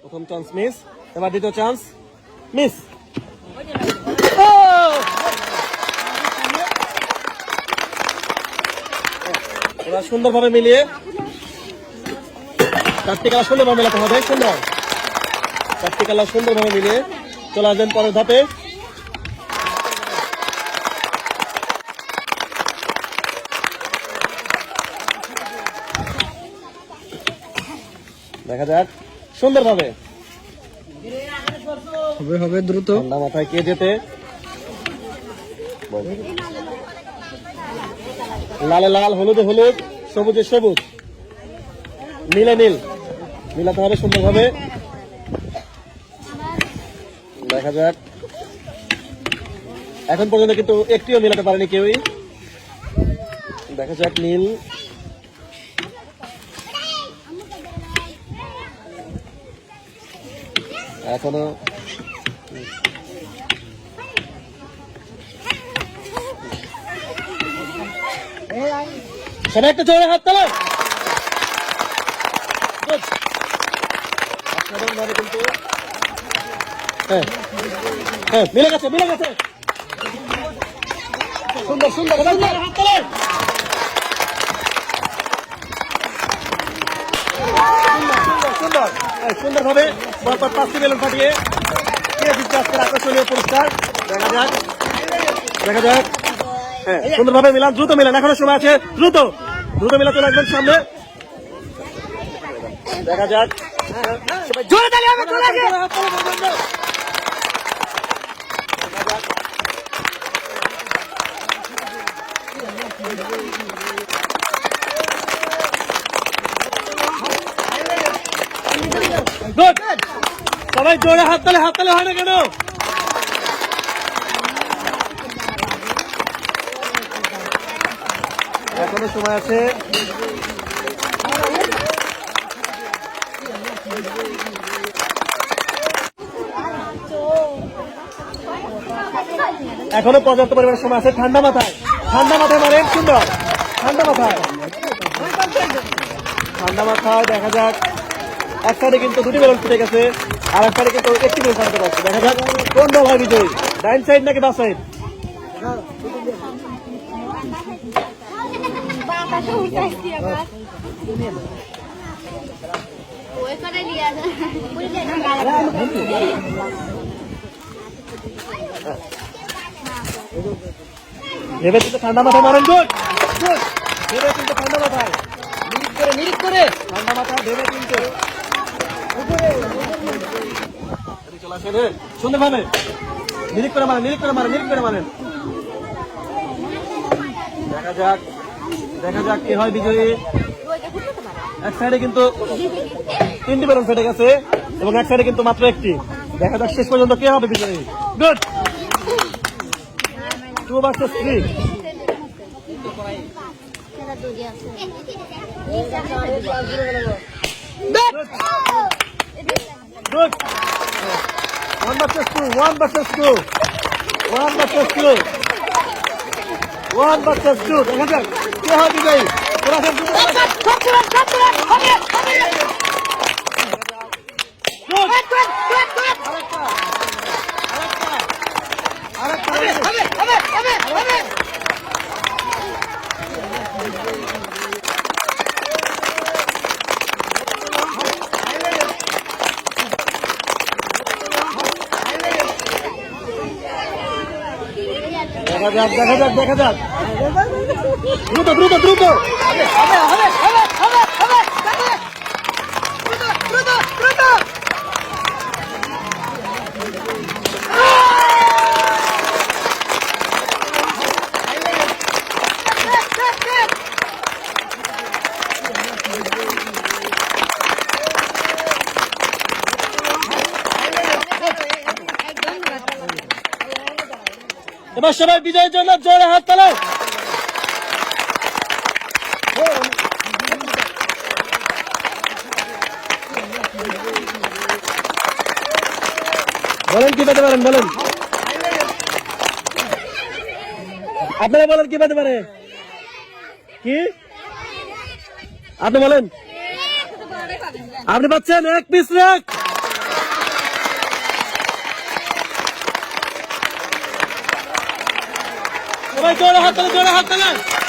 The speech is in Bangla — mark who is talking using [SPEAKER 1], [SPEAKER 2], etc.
[SPEAKER 1] প্রথম চান্স মিস, এবার দ্বিতীয় চান্স মিস। এবার সুন্দরভাবে মিলিয়ে চারটি কালার সুন্দরভাবে মেলাতে হবে। সুন্দর চারটি কালার সুন্দরভাবে মিলিয়ে চলে আসবেন পরের ধাপে। দেখা যাক সুন্দরভাবে
[SPEAKER 2] হবে দ্রুত।
[SPEAKER 1] ঠান্ডা মাথায় কে যেতে, লালে লাল, হলুদে হলুদ, সবুজে সবুজ, নীলে নীল মিলাতে হবে সুন্দরভাবে। দেখা যাক এখন পর্যন্ত কিন্তু একটিও মিলাতে পারেনি কেউই। দেখা যাক নীল, এখনো সবাই একটা জোরে হাত তালা। কিন্তু হ্যাঁ হ্যাঁ মিলে গেছে, মিলে গেছে। সুন্দর সুন্দর হাত তালা। সুন্দর সুন্দরভাবে পরপর 5টি বেলুন ফাটিয়ে আজকের আকর্ষণীয় পুরস্কার। দেখা যাক, দেখা যাক। হ্যাঁ সুন্দরভাবে মিলান, দ্রুত মিলান, এখনো সময় আছে, দ্রুত দ্রুত মিলাতে লাগবেন সামনে। দেখা যাক জোরে তালি হবে, চলে আসে। গুড, সবাই জোরে হাত তালে, হাত তালে হয় না কেন? এখনো সময় আছে। এখনো পর্যাপ্ত পরিমাণের সময় আছে। ঠান্ডা মাথায়, ঠান্ডা মাথায় মারেন। সুন্দর ঠান্ডা মাথায়, ঠান্ডা মাথায়। দেখা যাক এক সাইডে কিন্তু 2টি বেলুন ফুটে গেছে, আর এক সাইডে কিন্তু 1টি বেলুন ফাটাতে পারছে। দেখা যাক কোন দল হয় বিজয়ী, ডাইন সাইড নাকি বাম সাইড? ভেবে কিন্তু ঠান্ডা মাথায় মারেন। গুড গুড, ভেবে কিন্তু ঠান্ডা মাথায়, নিরিখ করে ঠান্ডা মাথায় ভেবে কিন্তু সুন্দরভাবে নিরিখ করে মারেন, নিরিখ করে মারেন, নিরিখ করে মারেন। দেখা যাক, দেখা যাক কে হয় বিজয়ী। এক সাইডে কিন্তু 3টি বেলুন ফেটে গেছে এবং এক সাইডে কিন্তু মাত্র 1টি। দেখা যাক শেষ পর্যন্ত কে হবে বিজয়ী। Good, 2 versus 3। Good. 1 versus 2. 1 versus 2. 1 versus 2. 1 versus 2. দেখা যাক কে হয় বিজয়ী। দেখা যাক, দেখা যাক, দেখা যাক। দ্রুত দ্রুত দ্রুত। এবার সবাই বিজয়ের জন্য জোরে হাত তালো। বলেন কি পেতে পারেন, বলেন আপনারা, বলেন কি পেতে পারে, কি আপনি বলেন। আপনি পাচ্ছেন 1 পিস রেক। সবাই জোরে হাত তালে